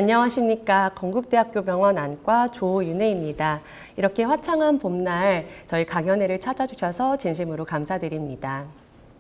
안녕하십니까. 건국대학교 병원 안과 조윤혜입니다. 이렇게 화창한 봄날 저희 강연회를 찾아주셔서 진심으로 감사드립니다.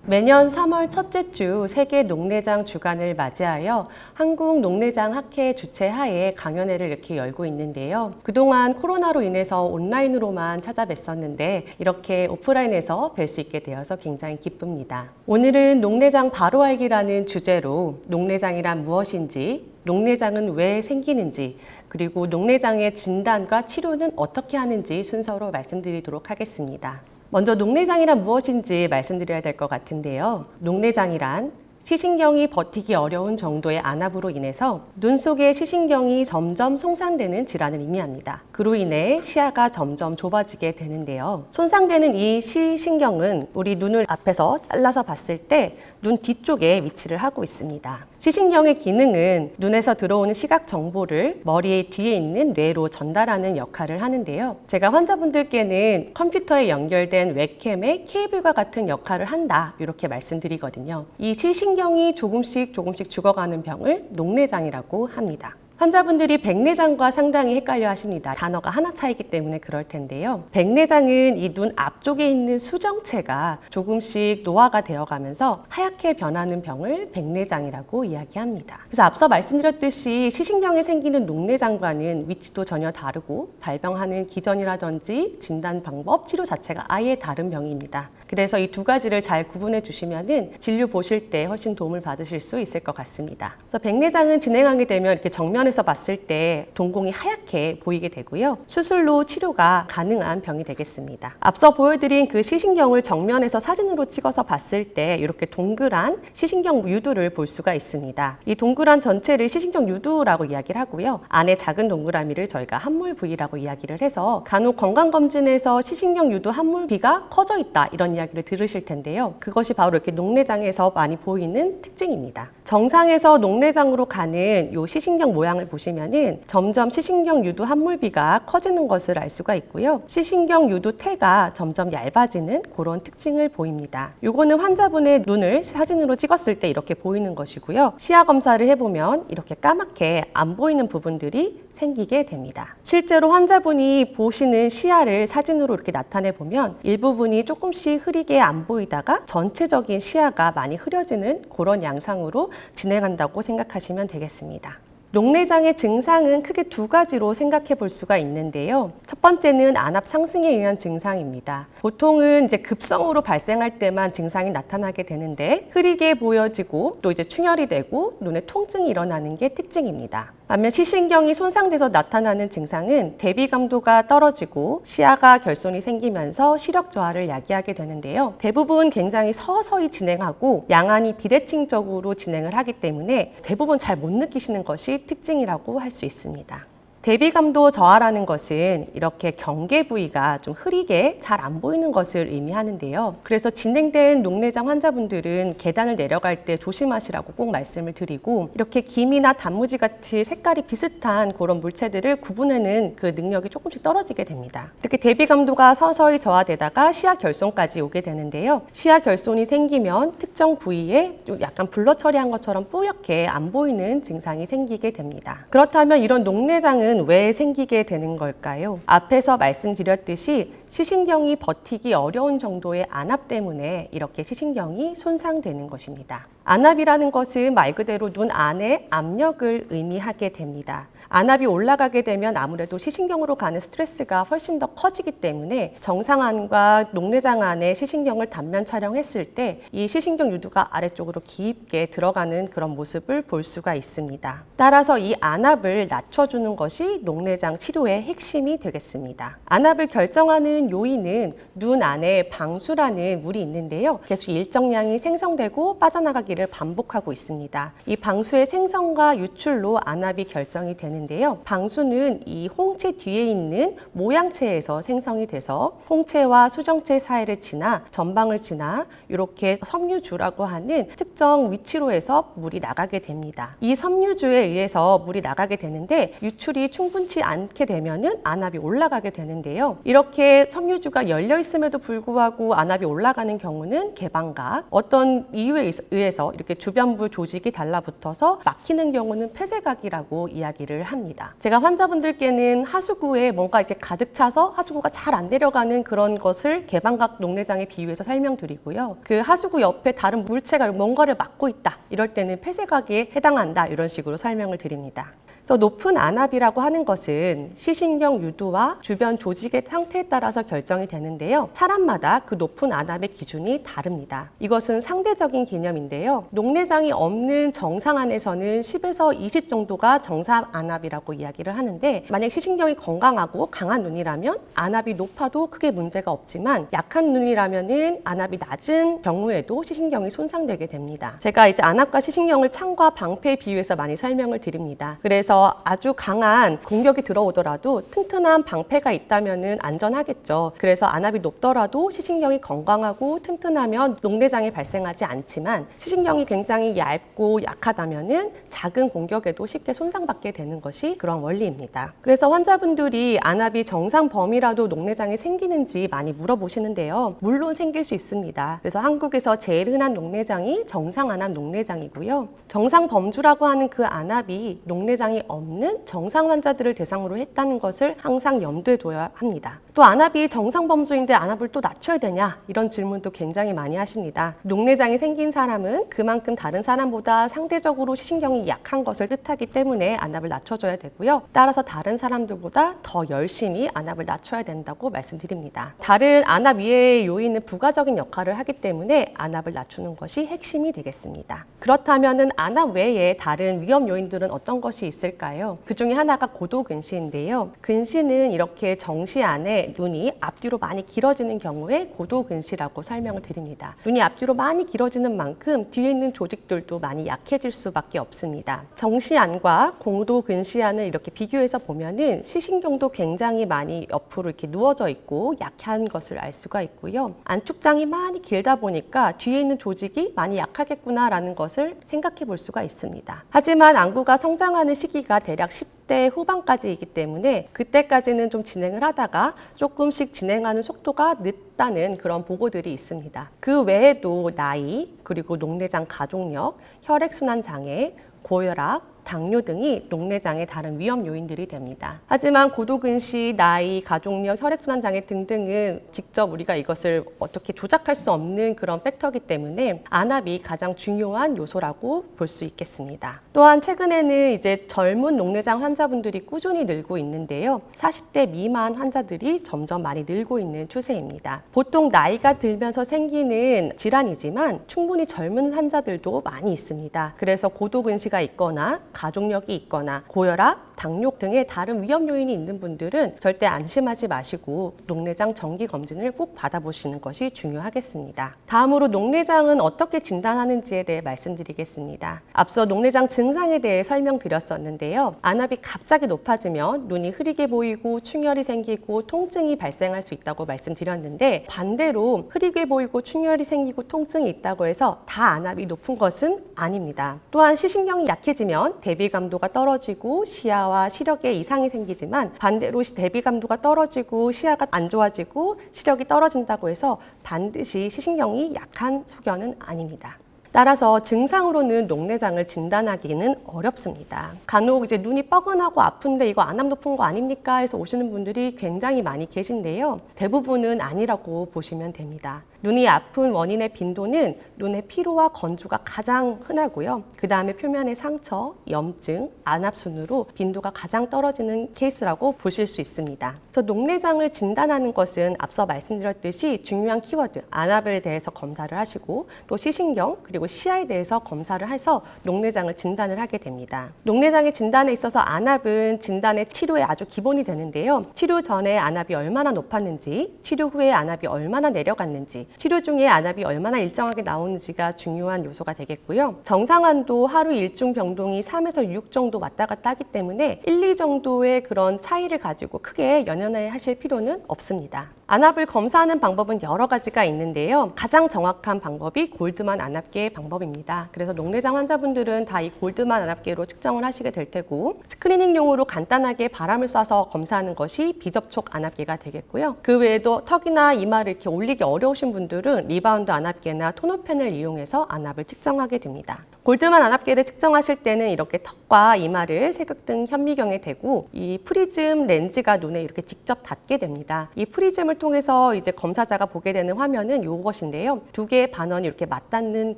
매년 3월 첫째 주 세계 녹내장 주간을 맞이하여 한국 녹내장 학회 주최하에 강연회를 이렇게 열고 있는데요. 그동안 코로나로 인해서 온라인으로만 찾아뵀었는데 이렇게 오프라인에서 뵐 수 있게 되어서 굉장히 기쁩니다. 오늘은 녹내장 바로 알기라는 주제로 녹내장이란 무엇인지, 녹내장은 왜 생기는지, 그리고 녹내장의 진단과 치료는 어떻게 하는지 순서로 말씀드리도록 하겠습니다. 먼저 녹내장이란 무엇인지 말씀드려야 될 것 같은데요. 녹내장이란 시신경이 버티기 어려운 정도의 안압으로 인해서 눈 속의 시신경이 점점 손상되는 질환을 의미합니다. 그로 인해 시야가 점점 좁아지게 되는데요. 손상되는 이 시신경은 우리 눈을 앞에서 잘라서 봤을 때 눈 뒤쪽에 위치를 하고 있습니다. 시신경의 기능은 눈에서 들어오는 시각 정보를 머리 뒤에 있는 뇌로 전달하는 역할을 하는데요. 제가 환자분들께는 컴퓨터에 연결된 웹캠의 케이블과 같은 역할을 한다, 이렇게 말씀드리거든요. 이 시신경이 조금씩 죽어가는 병을 녹내장이라고 합니다. 환자분들이 백내장과 상당히 헷갈려 하십니다. 단어가 하나 차이기 때문에 그럴 텐데요. 백내장은 이 눈 앞쪽에 있는 수정체가 조금씩 노화가 되어가면서 하얗게 변하는 병을 백내장이라고 이야기합니다. 그래서 앞서 말씀드렸듯이 시신경에 생기는 녹내장과는 위치도 전혀 다르고 발병하는 기전이라든지 진단 방법, 치료 자체가 아예 다른 병입니다. 그래서 이 두 가지를 잘 구분해 주시면은 진료 보실 때 훨씬 도움을 받으실 수 있을 것 같습니다. 그래서 백내장은 진행하게 되면 이렇게 정면에서 봤을 때 동공이 하얗게 보이게 되고요. 수술로 치료가 가능한 병이 되겠습니다. 앞서 보여드린 그 시신경을 정면에서 사진으로 찍어서 봤을 때 이렇게 동그란 시신경 유두를 볼 수가 있습니다. 이 동그란 전체를 시신경 유두라고 이야기를 하고요. 안에 작은 동그라미를 저희가 함몰 부위라고 이야기를 해서 간혹 건강검진에서 시신경 유두 함몰비가 커져 있다, 이런 이야기를 들으실 텐데요. 그것이 바로 이렇게 녹내장에서 많이 보이는 특징입니다. 정상에서 녹내장으로 가는 이 시신경 모양을 보시면은 점점 시신경 유두 함몰비가 커지는 것을 알 수가 있고요. 시신경 유두 태가 점점 얇아지는 그런 특징을 보입니다. 요거는 환자분의 눈을 사진으로 찍었을 때 이렇게 보이는 것이고요. 시야 검사를 해보면 이렇게 까맣게 안 보이는 부분들이 생기게 됩니다. 실제로 환자분이 보시는 시야를 사진으로 이렇게 나타내 보면 일부분이 조금씩 흐리게 안 보이다가 전체적인 시야가 많이 흐려지는 그런 양상으로 진행한다고 생각하시면 되겠습니다. 녹내장의 증상은 크게 두 가지로 생각해 볼 수가 있는데요. 첫 번째는 안압 상승에 의한 증상입니다. 보통은 이제 급성으로 발생할 때만 증상이 나타나게 되는데 흐리게 보여지고 또 이제 충혈이 되고 눈에 통증이 일어나는 게 특징입니다. 반면 시신경이 손상돼서 나타나는 증상은 대비 감도가 떨어지고 시야가 결손이 생기면서 시력 저하를 야기하게 되는데요. 대부분 굉장히 서서히 진행하고 양안이 비대칭적으로 진행을 하기 때문에 대부분 잘 못 느끼시는 것이 특징이라고 할 수 있습니다. 대비감도 저하라는 것은 이렇게 경계 부위가 좀 흐리게 잘 안 보이는 것을 의미하는데요. 그래서 진행된 녹내장 환자분들은 계단을 내려갈 때 조심하시라고 꼭 말씀을 드리고, 이렇게 김이나 단무지 같이 색깔이 비슷한 그런 물체들을 구분하는 그 능력이 조금씩 떨어지게 됩니다. 이렇게 대비감도가 서서히 저하되다가 시야 결손까지 오게 되는데요. 시야 결손이 생기면 특정 부위에 좀 약간 블러 처리한 것처럼 뿌옇게 안 보이는 증상이 생기게 됩니다. 그렇다면 이런 녹내장은 왜 생기게 되는 걸까요? 앞에서 말씀드렸듯이 시신경이 버티기 어려운 정도의 안압 때문에 이렇게 시신경이 손상되는 것입니다. 안압이라는 것은 말 그대로 눈 안에 압력을 의미하게 됩니다. 안압이 올라가게 되면 아무래도 시신경으로 가는 스트레스가 훨씬 더 커지기 때문에 정상안과 녹내장 안에 시신경을 단면 촬영했을 때 이 시신경 유두가 아래쪽으로 깊게 들어가는 그런 모습을 볼 수가 있습니다. 따라서 이 안압을 낮춰주는 것이 녹내장 치료의 핵심이 되겠습니다. 안압을 결정하는 요인은 눈 안에 방수라는 물이 있는데요. 계속 일정량이 생성되고 빠져나가기를 반복하고 있습니다. 이 방수의 생성과 유출로 안압이 결정이 되는데요. 방수는 이 홍채 뒤에 있는 모양체에서 생성이 돼서 홍채와 수정체 사이를 지나 전방을 지나 이렇게 섬유주라고 하는 특정 위치로 해서 물이 나가게 됩니다. 이 섬유주에 의해서 물이 나가게 되는데 유출이 충분치 않게 되면은 안압이 올라가게 되는데요. 이렇게 섬유주가 열려 있음에도 불구하고 안압이 올라가는 경우는 개방각, 어떤 이유에 의해서 안에서 이렇게 주변부 조직이 달라붙어서 막히는 경우는 폐쇄각이라고 이야기를 합니다. 제가 환자분들께는 하수구에 뭔가 이렇게 가득 차서 하수구가 잘 안 내려가는 그런 것을 개방각 녹내장에 비유해서 설명드리고요. 그 하수구 옆에 다른 물체가 뭔가를 막고 있다. 이럴 때는 폐쇄각에 해당한다. 이런 식으로 설명을 드립니다. 높은 안압이라고 하는 것은 시신경 유두와 주변 조직의 상태에 따라서 결정이 되는데요. 사람마다 그 높은 안압의 기준이 다릅니다. 이것은 상대적인 개념인데요. 녹내장이 없는 정상 안에서는 10에서 20 정도가 정상 안압이라고 이야기를 하는데, 만약 시신경이 건강하고 강한 눈이라면 안압이 높아도 크게 문제가 없지만 약한 눈이라면은 안압이 낮은 경우에도 시신경이 손상되게 됩니다. 제가 이제 안압과 시신경을 창과 방패에 비유해서 많이 설명을 드립니다. 그래서 아주 강한 공격이 들어오더라도 튼튼한 방패가 있다면 안전하겠죠. 그래서 안압이 높더라도 시신경이 건강하고 튼튼하면 녹내장이 발생하지 않지만, 시신경이 굉장히 얇고 약하다면 작은 공격에도 쉽게 손상받게 되는 것이 그런 원리입니다. 그래서 환자분들이 안압이 정상 범위라도 녹내장이 생기는지 많이 물어보시는데요. 물론 생길 수 있습니다. 그래서 한국에서 제일 흔한 녹내장이 정상 안압 녹내장이고요. 정상 범주라고 하는 그 안압이 녹내장이 없는 정상 환자들을 대상으로 했다는 것을 항상 염두에 둬야 합니다. 또 안압이 정상 범주인데 안압을 또 낮춰야 되냐? 이런 질문도 굉장히 많이 하십니다. 녹내장이 생긴 사람은 그만큼 다른 사람보다 상대적으로 시신경이 약한 것을 뜻하기 때문에 안압을 낮춰줘야 되고요. 따라서 다른 사람들보다 더 열심히 안압을 낮춰야 된다고 말씀드립니다. 다른 안압 이외의 요인은 부가적인 역할을 하기 때문에 안압을 낮추는 것이 핵심이 되겠습니다. 그렇다면 안압 외에 다른 위험 요인들은 어떤 것이 있을까요? 그 중에 하나가 고도근시인데요. 근시는 이렇게 정시 안에 눈이 앞뒤로 많이 길어지는 경우에 고도근시라고 설명을 드립니다. 눈이 앞뒤로 많이 길어지는 만큼 뒤에 있는 조직들도 많이 약해질 수밖에 없습니다. 정시안과 고도근시안을 이렇게 비교해서 보면은 시신경도 굉장히 많이 옆으로 이렇게 누워져 있고 약한 것을 알 수가 있고요. 안축장이 많이 길다 보니까 뒤에 있는 조직이 많이 약하겠구나라는 것을 생각해 볼 수가 있습니다. 하지만 안구가 성장하는 시기가 대략 10대 후반까지이기 때문에 그때까지는 좀 진행을 하다가 조금씩 진행하는 속도가 늦다는 그런 보고들이 있습니다. 그 외에도 나이, 그리고 녹내장 가족력, 혈액순환 장애, 고혈압, 당뇨 등이 녹내장의 다른 위험 요인들이 됩니다. 하지만 고도근시, 나이, 가족력, 혈액순환 장애 등등은 직접 우리가 이것을 어떻게 조작할 수 없는 그런 팩터이기 때문에 안압이 가장 중요한 요소라고 볼 수 있겠습니다. 또한 최근에는 이제 젊은 녹내장 환자분들이 꾸준히 늘고 있는데요. 40대 미만 환자들이 점점 많이 늘고 있는 추세입니다. 보통 나이가 들면서 생기는 질환이지만 충분히 젊은 환자들도 많이 있습니다. 그래서 고도근시가 있거나 가족력이 있거나 고혈압, 당뇨 등의 다른 위험 요인이 있는 분들은 절대 안심하지 마시고 녹내장 정기 검진을 꼭 받아보시는 것이 중요하겠습니다. 다음으로 녹내장은 어떻게 진단하는지에 대해 말씀드리겠습니다. 앞서 녹내장 증상에 대해 설명드렸었는데요. 안압이 갑자기 높아지면 눈이 흐리게 보이고 충혈이 생기고 통증이 발생할 수 있다고 말씀드렸는데, 반대로 흐리게 보이고 충혈이 생기고 통증이 있다고 해서 다 안압이 높은 것은 아닙니다. 또한 시신경이 약해지면 대비감도가 떨어지고 시야와 시력에 이상이 생기지만, 반대로 대비감도가 떨어지고 시야가 안 좋아지고 시력이 떨어진다고 해서 반드시 시신경이 약한 소견은 아닙니다. 따라서 증상으로는 녹내장을 진단하기는 어렵습니다. 간혹 이제 눈이 뻐근하고 아픈데 이거 안압 높은 거 아닙니까? 해서 오시는 분들이 굉장히 많이 계신데요. 대부분은 아니라고 보시면 됩니다. 눈이 아픈 원인의 빈도는 눈의 피로와 건조가 가장 흔하고요. 그 다음에 표면의 상처, 염증, 안압 순으로 빈도가 가장 떨어지는 케이스라고 보실 수 있습니다. 그래서 녹내장을 진단하는 것은 앞서 말씀드렸듯이 중요한 키워드, 안압에 대해서 검사를 하시고 또 시신경 그리고 시야에 대해서 검사를 해서 녹내장을 진단을 하게 됩니다. 녹내장의 진단에 있어서 안압은 진단의 치료의 아주 기본이 되는데요. 치료 전에 안압이 얼마나 높았는지, 치료 후에 안압이 얼마나 내려갔는지, 치료 중에 안압이 얼마나 일정하게 나오는지가 중요한 요소가 되겠고요. 정상안도 하루 일중 병동이 3에서 6 정도 왔다 갔다 하기 때문에 1, 2 정도의 그런 차이를 가지고 크게 연연해 하실 필요는 없습니다. 안압을 검사하는 방법은 여러 가지가 있는데요. 가장 정확한 방법이 골드만 안압계 방법입니다. 그래서 녹내장 환자분들은 다 이 골드만 안압계로 측정을 하시게 될 테고, 스크리닝용으로 간단하게 바람을 쏴서 검사하는 것이 비접촉 안압계가 되겠고요. 그 외에도 턱이나 이마를 이렇게 올리기 어려우신 분들은 리바운드 안압계나 토너펜을 이용해서 안압을 측정하게 됩니다. 골드만 안압계를 측정하실 때는 이렇게 턱과 이마를 색극등 현미경에 대고 이 프리즘 렌즈가 눈에 이렇게 직접 닿게 됩니다. 이 프리즘을 통해서 이제 검사자가 보게 되는 화면은 이것인데요. 두 개의 반원이 이렇게 맞닿는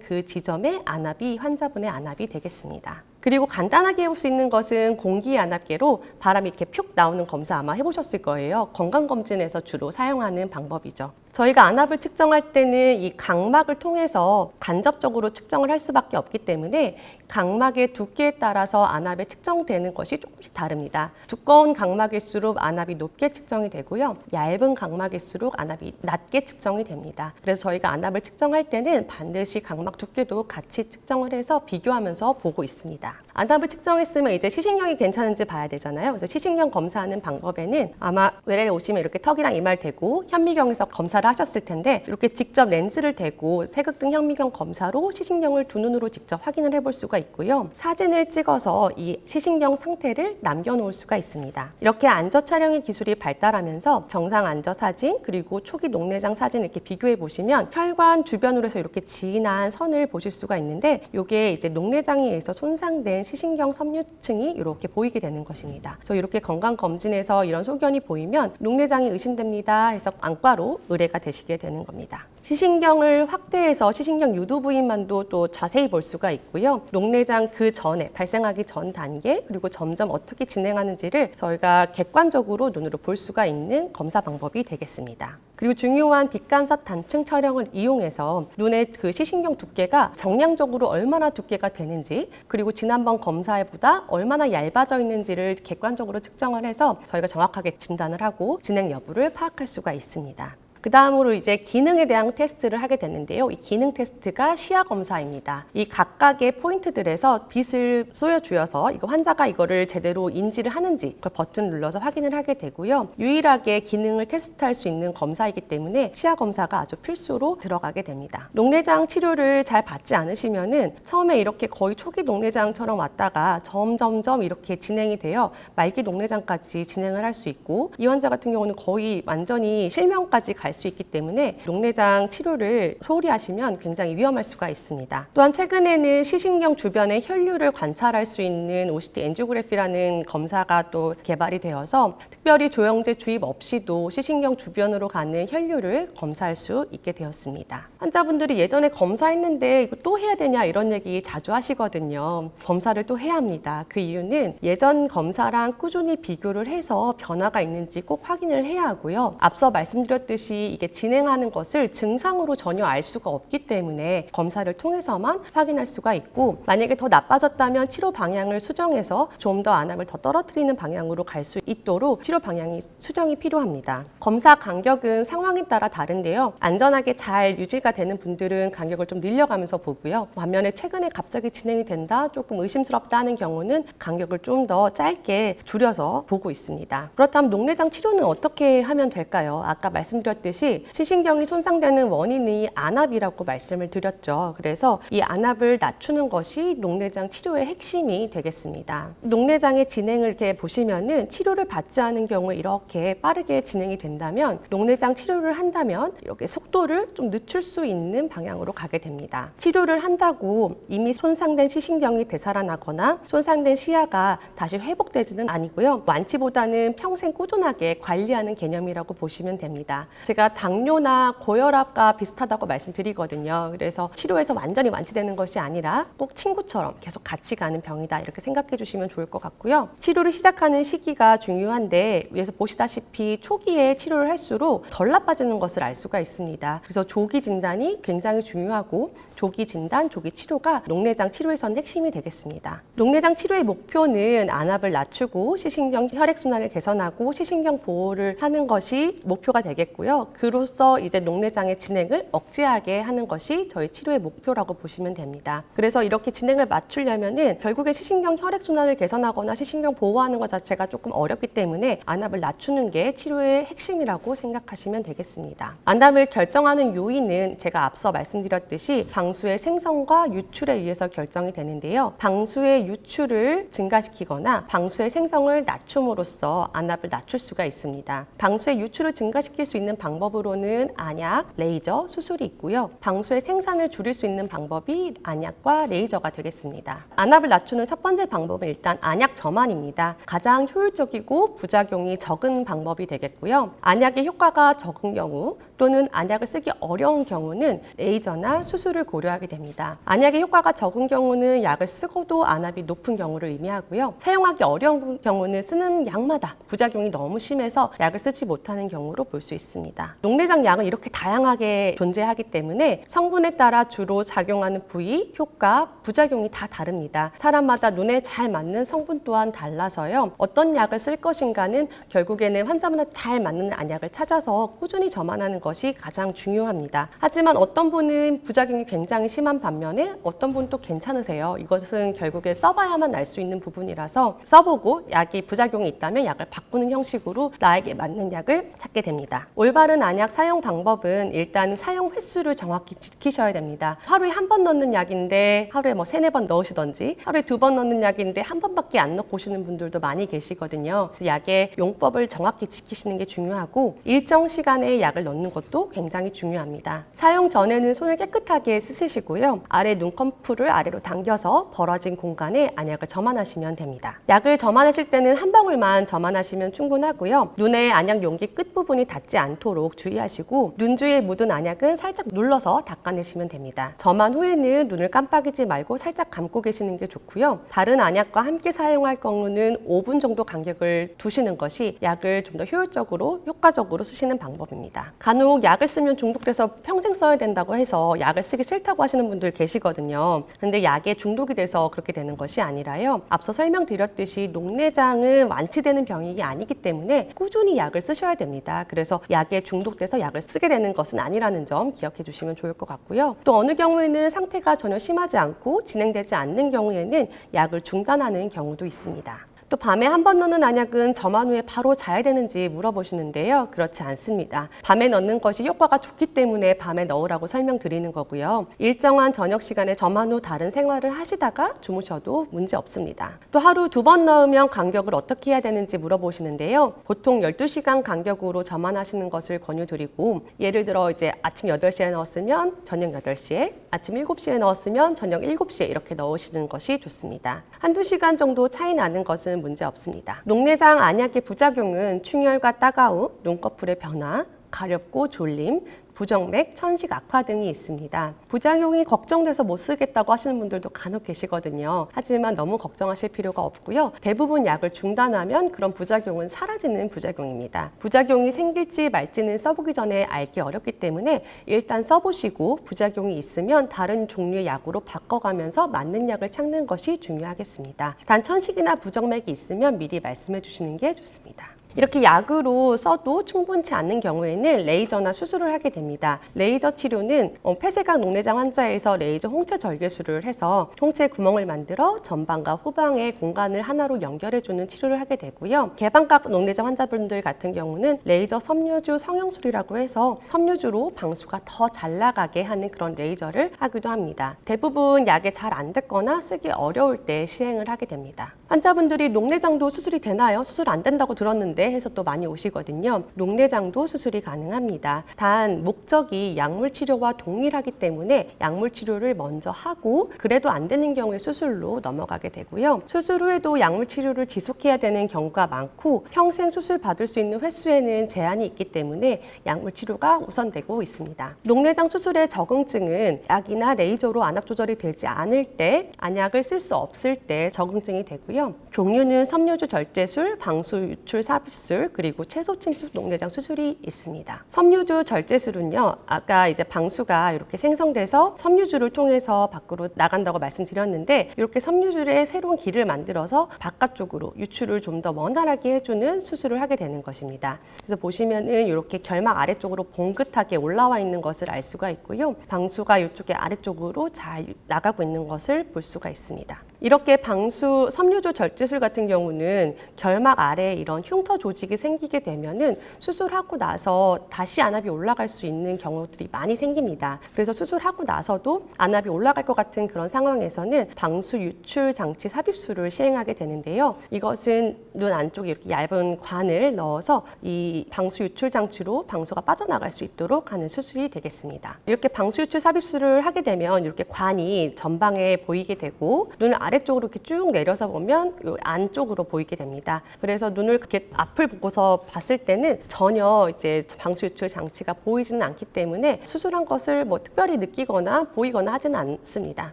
그 지점의 안압이 환자분의 안압이 되겠습니다. 그리고 간단하게 해볼 수 있는 것은 공기 안압계로 바람이 이렇게 푹 나오는 검사 아마 해보셨을 거예요. 건강검진에서 주로 사용하는 방법이죠. 저희가 안압을 측정할 때는 이 각막을 통해서 간접적으로 측정을 할 수밖에 없기 때문에 각막의 두께에 따라서 안압이 측정되는 것이 조금씩 다릅니다. 두꺼운 각막일수록 안압이 높게 측정이 되고요. 얇은 각막일수록 안압이 낮게 측정이 됩니다. 그래서 저희가 안압을 측정할 때는 반드시 각막 두께도 같이 측정을 해서 비교하면서 보고 있습니다. 안압을 측정했으면 이제 시신경이 괜찮은지 봐야 되잖아요. 그래서 시신경 검사하는 방법에는 아마 외래에 오시면 이렇게 턱이랑 이마를 대고 현미경에서 검사를 하셨을 텐데 이렇게 직접 렌즈를 대고 색극등 현미경 검사로 시신경을 두 눈으로 직접 확인을 해볼 수가 있고요. 사진을 찍어서 이 시신경 상태를 남겨놓을 수가 있습니다. 이렇게 안저 촬영의 기술이 발달하면서 정상 안저 사진 그리고 초기 녹내장 사진을 이렇게 비교해 보시면 혈관 주변으로 해서 이렇게 진한 선을 보실 수가 있는데 이게 이제 녹내장에 의해서 손상된 시신경 섬유층이 이렇게 보이게 되는 것입니다. 그래서 이렇게 건강검진에서 이런 소견이 보이면 녹내장이 의심됩니다 해서 안과로 의뢰가 되시게 되는 겁니다. 시신경을 확대해서 시신경 유두 부위만도 또 자세히 볼 수가 있고요. 녹내장 그 전에 발생하기 전 단계 그리고 점점 어떻게 진행하는지를 저희가 객관적으로 눈으로 볼 수가 있는 검사 방법이 되겠습니다. 그리고 중요한 빛간섭 단층 촬영을 이용해서 눈의 그 시신경 두께가 정량적으로 얼마나 두께가 되는지 그리고 지난번 검사보다 얼마나 얇아져 있는지를 객관적으로 측정을 해서 저희가 정확하게 진단을 하고 진행 여부를 파악할 수가 있습니다. 그 다음으로 이제 기능에 대한 테스트를 하게 되는데요. 이 기능 테스트가 시야 검사입니다. 이 각각의 포인트들에서 빛을 쏘여주어서 이거 환자가 이거를 제대로 인지를 하는지 그걸 버튼을 눌러서 확인을 하게 되고요. 유일하게 기능을 테스트할 수 있는 검사이기 때문에 시야 검사가 아주 필수로 들어가게 됩니다. 녹내장 치료를 잘 받지 않으시면은 처음에 이렇게 거의 초기 녹내장처럼 왔다가 점점점 이렇게 진행이 되어 말기 녹내장까지 진행을 할 수 있고 이 환자 같은 경우는 거의 완전히 실명까지 갈 수 있기 때문에 녹내장 치료를 소홀히 하시면 굉장히 위험할 수가 있습니다. 또한 최근에는 시신경 주변의 혈류를 관찰할 수 있는 OCT 엔지오그래피라는 검사가 또 개발이 되어서 특별히 조영제 주입 없이도 시신경 주변으로 가는 혈류를 검사할 수 있게 되었습니다. 환자분들이 예전에 검사했는데 이거 또 해야 되냐 이런 얘기 자주 하시거든요. 검사를 또 해야 합니다. 그 이유는 예전 검사랑 꾸준히 비교를 해서 변화가 있는지 꼭 확인을 해야 하고요. 앞서 말씀드렸듯이 이게 진행하는 것을 증상으로 전혀 알 수가 없기 때문에 검사를 통해서만 확인할 수가 있고 만약에 더 나빠졌다면 치료 방향을 수정해서 좀 더 안압을 더 떨어뜨리는 방향으로 갈 수 있도록 치료 방향이 수정이 필요합니다. 검사 간격은 상황에 따라 다른데요. 안전하게 잘 유지가 되는 분들은 간격을 좀 늘려가면서 보고요. 반면에 최근에 갑자기 진행이 된다, 조금 의심스럽다 하는 경우는 간격을 좀 더 짧게 줄여서 보고 있습니다. 그렇다면 녹내장 치료는 어떻게 하면 될까요? 아까 말씀드렸듯이 시신경이 손상되는 원인이 안압이라고 말씀을 드렸죠. 그래서 이 안압을 낮추는 것이 녹내장 치료의 핵심이 되겠습니다. 녹내장의 진행을 이렇게 보시면은 치료를 받지 않은 경우에 이렇게 빠르게 진행이 된다면 녹내장 치료를 한다면 이렇게 속도를 좀 늦출 수 있는 방향으로 가게 됩니다. 치료를 한다고 이미 손상된 시신경이 되살아나거나 손상된 시야가 다시 회복되지는 아니고요. 완치보다는 평생 꾸준하게 관리하는 개념이라고 보시면 됩니다. 제가 당뇨나 고혈압과 비슷하다고 말씀드리거든요. 그래서 치료에서 완전히 완치되는 것이 아니라 꼭 친구처럼 계속 같이 가는 병이다 이렇게 생각해 주시면 좋을 것 같고요. 치료를 시작하는 시기가 중요한데 위에서 보시다시피 초기에 치료를 할수록 덜 나빠지는 것을 알 수가 있습니다. 그래서 조기 진단이 굉장히 중요하고 조기 진단, 조기 치료가 녹내장 치료에서는 핵심이 되겠습니다. 녹내장 치료의 목표는 안압을 낮추고 시신경 혈액순환을 개선하고 시신경 보호를 하는 것이 목표가 되겠고요. 되고요. 그로써 이제 녹내장의 진행을 억제하게 하는 것이 저희 치료의 목표라고 보시면 됩니다. 그래서 이렇게 진행을 맞추려면은 결국에 시신경 혈액순환을 개선하거나 시신경 보호하는 것 자체가 조금 어렵기 때문에 안압을 낮추는 게 치료의 핵심이라고 생각하시면 되겠습니다. 안압을 결정하는 요인은 제가 앞서 말씀드렸듯이 방수의 생성과 유출에 의해서 결정이 되는데요. 방수의 유출을 증가시키거나 방수의 생성을 낮춤으로써 안압을 낮출 수가 있습니다. 방수의 유출을 증가시킬 수 있는 방법으로는 안약, 레이저, 수술이 있고요. 방수의 생산을 줄일 수 있는 방법이 안약과 레이저가 되겠습니다. 안압을 낮추는 첫 번째 방법은 일단 안약 점안입니다. 가장 효율적이고 부작용이 적은 방법이 되겠고요. 안약의 효과가 적은 경우 또는 안약을 쓰기 어려운 경우는 레이저나 수술을 고려하게 됩니다. 안약의 효과가 적은 경우는 약을 쓰고도 안압이 높은 경우를 의미하고요. 사용하기 어려운 경우는 쓰는 약마다 부작용이 너무 심해서 약을 쓰지 못하는 경우로 볼 수 있습니다. 녹내장 약은 이렇게 다양하게 존재하기 때문에 성분에 따라 주로 작용하는 부위, 효과, 부작용이 다 다릅니다. 사람마다 눈에 잘 맞는 성분 또한 달라서요. 어떤 약을 쓸 것인가는 결국에는 환자마다 잘 맞는 안약을 찾아서 꾸준히 점안하는 것이 가장 중요합니다. 하지만 어떤 분은 부작용이 굉장히 심한 반면에 어떤 분은 또 괜찮으세요. 이것은 결국에 써봐야만 알 수 있는 부분이라서 써보고 약이 부작용이 있다면 약을 바꾸는 형식으로 나에게 맞는 약을 찾게 됩니다. 올바른 안약 사용 방법은 일단 사용 횟수를 정확히 지키셔야 됩니다. 하루에 한 번 넣는 약인데 하루에 뭐 3-4번 넣으시던지 하루에 2번 넣는 약인데 한 번밖에 안 넣고 오시는 분들도 많이 계시거든요. 약의 용법을 정확히 지키시는 게 중요하고 일정 시간에 약을 넣는 것도 굉장히 중요합니다. 사용 전에는 손을 깨끗하게 씻으시고요. 아래 눈꺼풀을 아래로 당겨서 벌어진 공간에 안약을 점안하시면 됩니다. 약을 점안하실 때는 한 방울만 점안하시면 충분하고요. 눈에 안약 용기 끝부분이 닿지 않도록 주의하시고 눈 주위에 묻은 안약은 살짝 눌러서 닦아내시면 됩니다. 점안 후에는 눈을 깜빡이지 말고 살짝 감고 계시는 게 좋고요. 다른 안약과 함께 사용할 경우는 5분 정도 간격을 두시는 것이 약을 좀 더 효율적으로 효과적으로 쓰시는 방법입니다. 간혹 약을 쓰면 중독돼서 평생 써야 된다고 해서 약을 쓰기 싫다고 하시는 분들 계시거든요. 근데 약에 중독이 돼서 그렇게 되는 것이 아니라요. 앞서 설명드렸듯이 녹내장은 완치되는 병이 아니기 때문에 꾸준히 약을 쓰셔야 됩니다. 그래서 약에 중독돼서 약을 쓰게 되는 것은 아니라는 점 기억해 주시면 좋을 것 같고요. 또 어느 경우에는 상태가 전혀 심하지 않고 진행되지 않는 경우에는 약을 중단하는 경우도 있습니다. 또 밤에 한 번 넣는 안약은 점안 후에 바로 자야 되는지 물어보시는데요. 그렇지 않습니다. 밤에 넣는 것이 효과가 좋기 때문에 밤에 넣으라고 설명드리는 거고요. 일정한 저녁 시간에 점안 후 다른 생활을 하시다가 주무셔도 문제 없습니다. 또 하루 2번 넣으면 간격을 어떻게 해야 되는지 물어보시는데요. 보통 12시간 간격으로 점안하시는 것을 권유드리고 예를 들어 이제 아침 8시에 넣었으면 저녁 8시에 아침 7시에 넣었으면 저녁 7시에 이렇게 넣으시는 것이 좋습니다. 한두 시간 정도 차이 나는 것은 문제 없습니다. 녹내장 안약의 부작용은 충혈과 따가움, 눈꺼풀의 변화, 가렵고 졸림, 부정맥, 천식 악화 등이 있습니다. 부작용이 걱정돼서 못 쓰겠다고 하시는 분들도 간혹 계시거든요. 하지만 너무 걱정하실 필요가 없고요. 대부분 약을 중단하면 그런 부작용은 사라지는 부작용입니다. 부작용이 생길지 말지는 써보기 전에 알기 어렵기 때문에 일단 써보시고 부작용이 있으면 다른 종류의 약으로 바꿔가면서 맞는 약을 찾는 것이 중요하겠습니다. 단 천식이나 부정맥이 있으면 미리 말씀해 주시는 게 좋습니다. 이렇게 약으로 써도 충분치 않는 경우에는 레이저나 수술을 하게 됩니다. 레이저 치료는 폐쇄각 녹내장 환자에서 레이저 홍채 절개술을 해서 홍채 구멍을 만들어 전방과 후방의 공간을 하나로 연결해주는 치료를 하게 되고요. 개방각 녹내장 환자분들 같은 경우는 레이저 섬유주 성형술이라고 해서 섬유주로 방수가 더 잘 나가게 하는 그런 레이저를 하기도 합니다. 대부분 약에 잘 안 됐거나 쓰기 어려울 때 시행을 하게 됩니다. 환자분들이 녹내장도 수술이 되나요? 수술 안 된다고 들었는데 해서 또 많이 오시거든요. 녹내장도 수술이 가능합니다. 단 목적이 약물 치료와 동일하기 때문에 약물 치료를 먼저 하고 그래도 안 되는 경우에 수술로 넘어가게 되고요. 수술 후에도 약물 치료를 지속해야 되는 경우가 많고 평생 수술 받을 수 있는 횟수에는 제한이 있기 때문에 약물 치료가 우선되고 있습니다. 녹내장 수술의 적응증은 약이나 레이저로 안압 조절이 되지 않을 때, 안약을 쓸 수 없을 때 적응증이 되고요. 종류는 섬유주 절제술, 방수 유출 삽입술 그리고 채소 침습 녹내장 수술이 있습니다. 섬유주 절제술은요, 아까 이제 방수가 이렇게 생성돼서 섬유주를 통해서 밖으로 나간다고 말씀드렸는데 이렇게 섬유줄에 새로운 길을 만들어서 바깥쪽으로 유출을 좀 더 원활하게 해주는 수술을 하게 되는 것입니다. 그래서 보시면은 이렇게 결막 아래쪽으로 봉긋하게 올라와 있는 것을 알 수가 있고요. 방수가 이쪽에 아래쪽으로 잘 나가고 있는 것을 볼 수가 있습니다. 이렇게 방수 섬유주 절제술 같은 경우는 결막 아래에 이런 흉터 조직이 생기게 되면은 수술하고 나서 다시 안압이 올라갈 수 있는 경우들이 많이 생깁니다. 그래서 수술하고 나서도 안압이 올라갈 것 같은 그런 상황에서는 방수 유출 장치 삽입술을 시행하게 되는데요. 이것은 눈 안쪽에 이렇게 얇은 관을 넣어서 이 방수 유출 장치로 방수가 빠져나갈 수 있도록 하는 수술이 되겠습니다. 이렇게 방수 유출 삽입술을 하게 되면 이렇게 관이 전방에 보이게 되고 눈을 아래쪽으로 이렇게 쭉 내려서 보면 이 안쪽으로 보이게 됩니다. 그래서 눈을 이렇게 앞을 보고서 봤을 때는 전혀 이제 방수 유출 장치가 보이지는 않기 때문에 수술한 것을 뭐 특별히 느끼거나 보이거나 하지는 않습니다.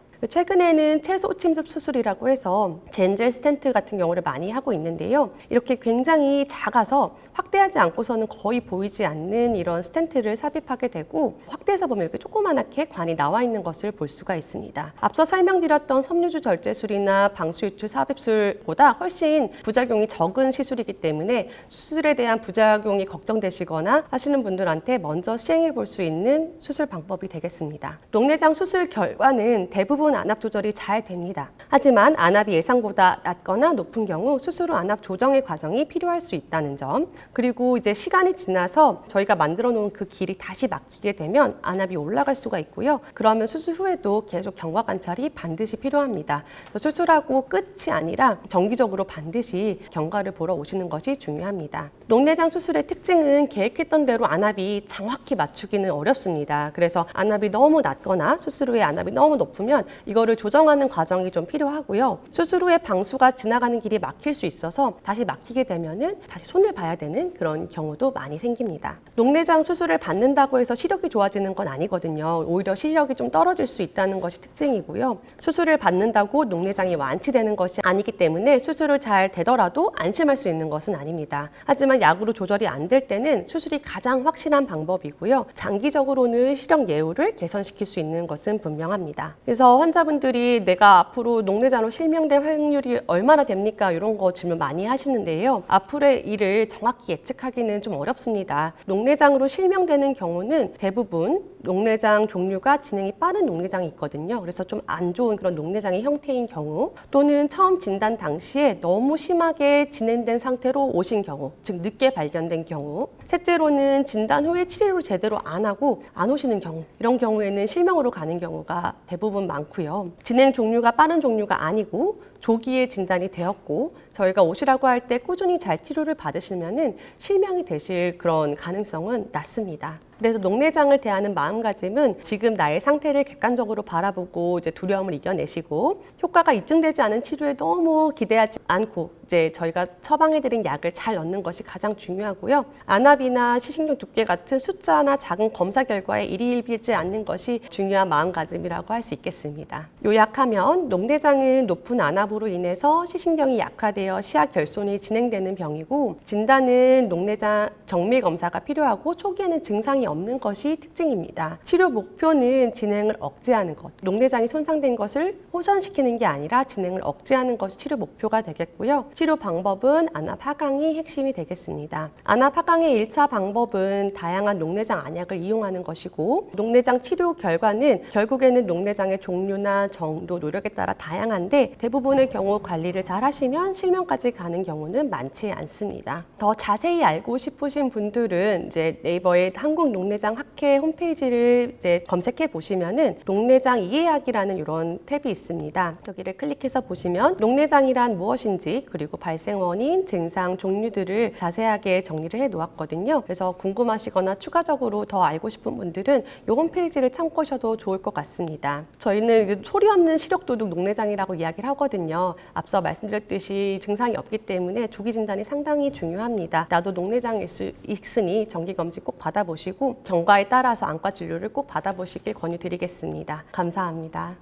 최근에는 채소 침습 수술이라고 해서 젠젤 스텐트 같은 경우를 많이 하고 있는데요. 이렇게 굉장히 작아서 확대하지 않고서는 거의 보이지 않는 이런 스텐트를 삽입하게 되고 확대해서 보면 이렇게 조그맣게 관이 나와 있는 것을 볼 수가 있습니다. 앞서 설명드렸던 섬유주 절제술이나 방수 유출 삽입술보다 훨씬 부작용이 적은 시술이기 때문에 수술에 대한 부작용이 걱정되시거나 하시는 분들한테 먼저 시행해 볼 수 있는 수술 방법이 되겠습니다. 녹내장 수술 결과는 대부분 안압 조절이 잘 됩니다. 하지만 안압이 예상보다 낮거나 높은 경우 수술 후 안압 조정의 과정이 필요할 수 있다는 점, 그리고 이제 시간이 지나서 저희가 만들어 놓은 그 길이 다시 막히게 되면 안압이 올라갈 수가 있고요. 그러면 수술 후에도 계속 경과 관찰이 반드시 필요합니다. 수술하고 끝이 아니라 정기적으로 반드시 경과를 보러 오시는 것이 중요합니다. 녹내장 수술의 특징은 계획했던 대로 안압이 정확히 맞추기는 어렵습니다. 그래서 안압이 너무 낮거나 수술 후에 안압이 너무 높으면 이거를 조정하는 과정이 좀 필요하고요. 수술 후에 방수가 지나가는 길이 막힐 수 있어서 다시 막히게 되면은 다시 손을 봐야 되는 그런 경우도 많이 생깁니다. 녹내장 수술을 받는다고 해서 시력이 좋아지는 건 아니거든요. 오히려 시력이 좀 떨어질 수 있다는 것이 특징이고요. 수술을 받는다고 녹내장이 완치되는 것이 아니기 때문에 수술을 잘 되더라도 안심할 수 있는 것은 아닙니다. 하지만 약으로 조절이 안 될 때는 수술이 가장 확실한 방법이고요. 장기적으로는 시력 예후를 개선시킬 수 있는 것은 분명합니다. 그래서 환자분들이 내가 앞으로 녹내장으로 실명될 확률이 얼마나 됩니까? 이런 거 질문 많이 하시는데요. 앞으로의 일을 정확히 예측하기는 좀 어렵습니다. 녹내장으로 실명되는 경우는 대부분 녹내장 종류가 진행이 빠른 녹내장이 있거든요. 그래서 좀 안 좋은 그런 녹내장의 형태인 경우, 또는 처음 진단 당시에 너무 심하게 진행된 상태로 오신 경우, 즉 늦게 발견된 경우, 셋째로는 진단 후에 치료를 제대로 안 하고 안 오시는 경우, 이런 경우에는 실명으로 가는 경우가 대부분 많고요. 진행 종류가 빠른 종류가 아니고 조기에 진단이 되었고 저희가 오시라고 할 때 꾸준히 잘 치료를 받으시면은 실명이 되실 그런 가능성은 낮습니다. 그래서 녹내장을 대하는 마음가짐은 지금 나의 상태를 객관적으로 바라보고 이제 두려움을 이겨내시고 효과가 입증되지 않은 치료에 너무 기대하지 않고 이제 저희가 처방해드린 약을 잘 넣는 것이 가장 중요하고요. 안압이나 시신경 두께 같은 숫자나 작은 검사 결과에 일희일비하지 않는 것이 중요한 마음가짐이라고 할 수 있겠습니다. 요약하면 녹내장은 높은 안압으로 인해서 시신경이 약화되어 시약 결손이 진행되는 병이고, 진단은 녹내장 정밀 검사가 필요하고 초기에는 증상이 없는 것이 특징입니다. 치료 목표는 진행을 억제하는 것, 녹내장이 손상된 것을 호전시키는 게 아니라 진행을 억제하는 것이 치료 목표가 되겠고요. 치료 방법은 안압 하강이 핵심이 되겠습니다. 안압 하강의 1차 방법은 다양한 녹내장 안약을 이용하는 것이고, 녹내장 치료 결과는 결국에는 녹내장의 종류나 정도, 노력에 따라 다양한데 대부분의 경우 관리를 잘 하시면 실명까지 가는 경우는 많지 않습니다. 더 자세히 알고 싶으신 분들은 이제 네이버에 한국 녹내장 학회 홈페이지를 이제 검색해 보시면은 녹내장 이해하기라는 이런 탭이 있습니다. 여기를 클릭해서 보시면 녹내장이란 무엇인지, 그리고 발생 원인, 증상, 종류들을 자세하게 정리를 해 놓았거든요. 그래서 궁금하시거나 추가적으로 더 알고 싶은 분들은 이 홈페이지를 참고하셔도 좋을 것 같습니다. 저희는 이제 소리 없는 시력도둑 녹내장이라고 이야기를 하거든요. 앞서 말씀드렸듯이 증상이 없기 때문에 조기 진단이 상당히 중요합니다. 나도 녹내장이 있으니 정기검진 꼭 받아보시고 경과에 따라서 안과 진료를 꼭 받아보시길 권유드리겠습니다. 감사합니다.